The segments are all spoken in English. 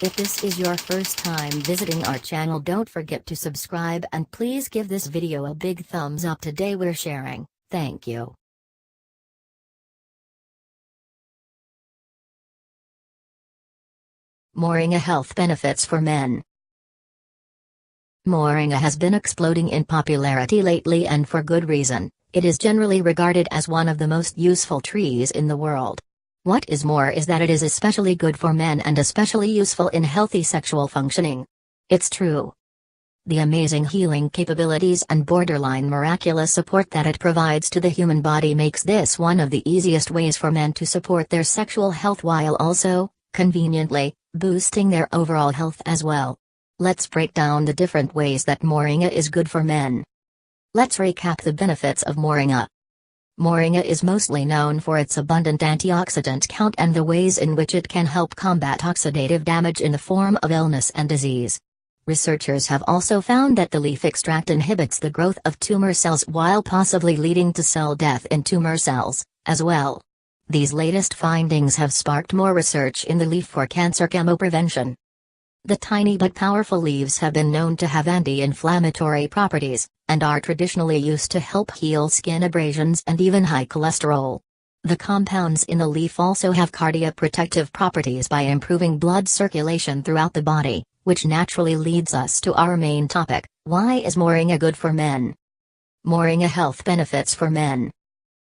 If this is your first time visiting our channel, don't forget to subscribe and please give this video a big thumbs up. Today we're sharing. Thank you. Moringa Health Benefits for Men. Moringa has been exploding in popularity lately, and for good reason. It is generally regarded as one of the most useful trees in the world. What is more is that it is especially good for men and especially useful in healthy sexual functioning. It's true. The amazing healing capabilities and borderline miraculous support that it provides to the human body makes this one of the easiest ways for men to support their sexual health while also, conveniently, boosting their overall health as well. Let's break down the different ways that Moringa is good for men. Let's recap the benefits of Moringa. Moringa is mostly known for its abundant antioxidant count and the ways in which it can help combat oxidative damage in the form of illness and disease. Researchers have also found that the leaf extract inhibits the growth of tumor cells while possibly leading to cell death in tumor cells, as well. These latest findings have sparked more research in the leaf for cancer chemoprevention. The tiny but powerful leaves have been known to have anti-inflammatory properties, and are traditionally used to help heal skin abrasions and even high cholesterol. The compounds in the leaf also have cardioprotective properties by improving blood circulation throughout the body, which naturally leads us to our main topic: why is Moringa good for men? Moringa Health Benefits for Men.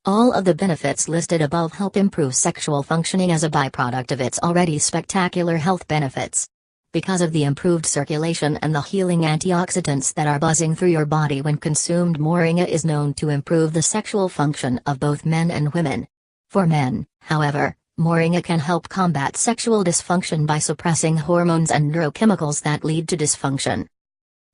All of the benefits listed above help improve sexual functioning as a byproduct of its already spectacular health benefits. Because of the improved circulation and the healing antioxidants that are buzzing through your body when consumed, Moringa is known to improve the sexual function of both men and women. For men, however, Moringa can help combat sexual dysfunction by suppressing hormones and neurochemicals that lead to dysfunction.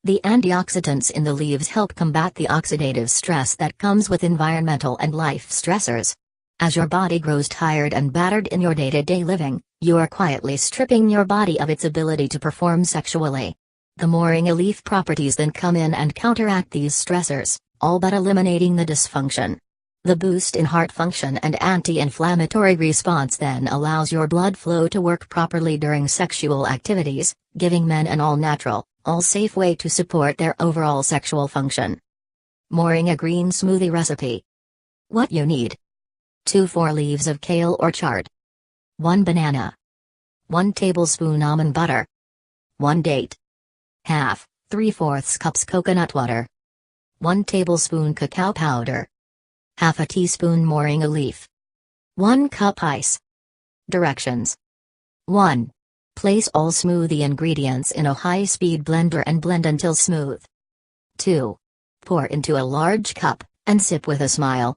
The antioxidants in the leaves help combat the oxidative stress that comes with environmental and life stressors. As your body grows tired and battered in your day-to-day living, you are quietly stripping your body of its ability to perform sexually. The Moringa leaf properties then come in and counteract these stressors, all but eliminating the dysfunction. The boost in heart function and anti-inflammatory response then allows your blood flow to work properly during sexual activities, giving men an all-natural, all-safe way to support their overall sexual function. Moringa Green Smoothie Recipe. What you need: 2 4 leaves of kale or chard, 1 banana, 1 tablespoon almond butter, 1 date, half, 3/4 cups coconut water, 1 tablespoon cacao powder, half a teaspoon Moringa leaf, 1 cup ice. Directions: 1. Place all smoothie ingredients in a high-speed blender and blend until smooth. 2. Pour into a large cup, and sip with a smile.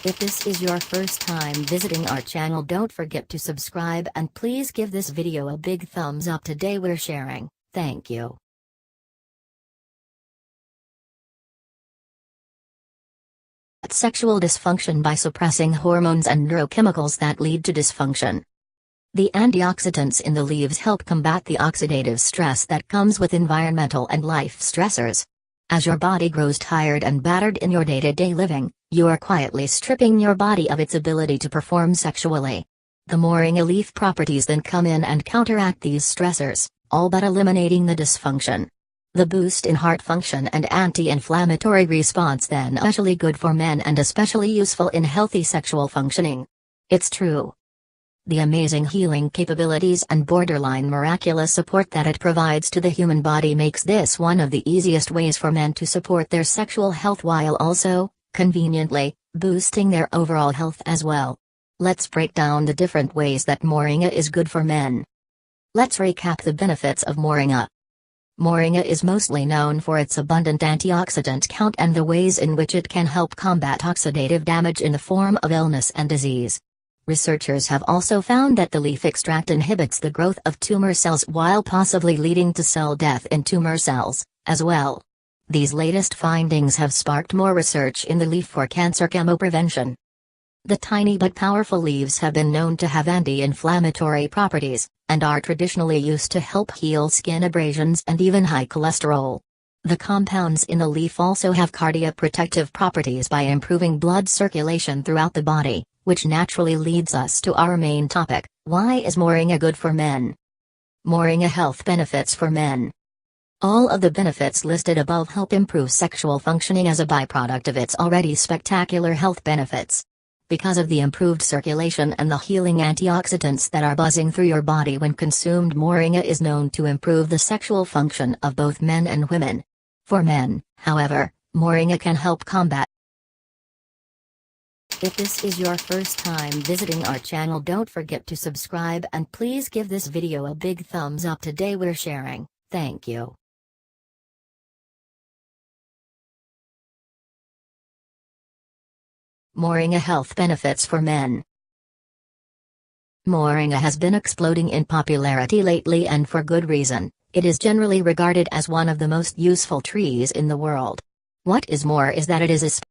If this is your first time visiting our channel, don't forget to subscribe and please give this video a big thumbs up. Today we're sharing. Thank you. Sexual dysfunction by suppressing hormones and neurochemicals that lead to dysfunction. The antioxidants in the leaves help combat the oxidative stress that comes with environmental and life stressors. As your body grows tired and battered in your day-to-day living, you are quietly stripping your body of its ability to perform sexually. The Moringa leaf properties then come in and counteract these stressors, all but eliminating the dysfunction. The boost in heart function and anti-inflammatory response then especially good for men and especially useful in healthy sexual functioning. It's true. The amazing healing capabilities and borderline miraculous support that it provides to the human body makes this one of the easiest ways for men to support their sexual health while also, conveniently, boosting their overall health as well. Let's break down the different ways that Moringa is good for men. Let's recap the benefits of Moringa. Moringa is mostly known for its abundant antioxidant count and the ways in which it can help combat oxidative damage in the form of illness and disease. Researchers have also found that the leaf extract inhibits the growth of tumor cells while possibly leading to cell death in tumor cells, as well. These latest findings have sparked more research in the leaf for cancer chemoprevention. The tiny but powerful leaves have been known to have anti-inflammatory properties, and are traditionally used to help heal skin abrasions and even high cholesterol. The compounds in the leaf also have cardioprotective properties by improving blood circulation throughout the body, Which naturally leads us to our main topic: why is Moringa good for men? Moringa Health Benefits for Men. All of the benefits listed above help improve sexual functioning as a byproduct of its already spectacular health benefits. Because of the improved circulation and the healing antioxidants that are buzzing through your body when consumed, Moringa is known to improve the sexual function of both men and women. For men, however, Moringa can help combat. If this is your first time visiting our channel, don't forget to subscribe and please give this video a big thumbs up. Today we're sharing. Thank you. Moringa Health Benefits for Men. Moringa has been exploding in popularity lately, and for good reason. It is generally regarded as one of the most useful trees in the world. What is more is that it is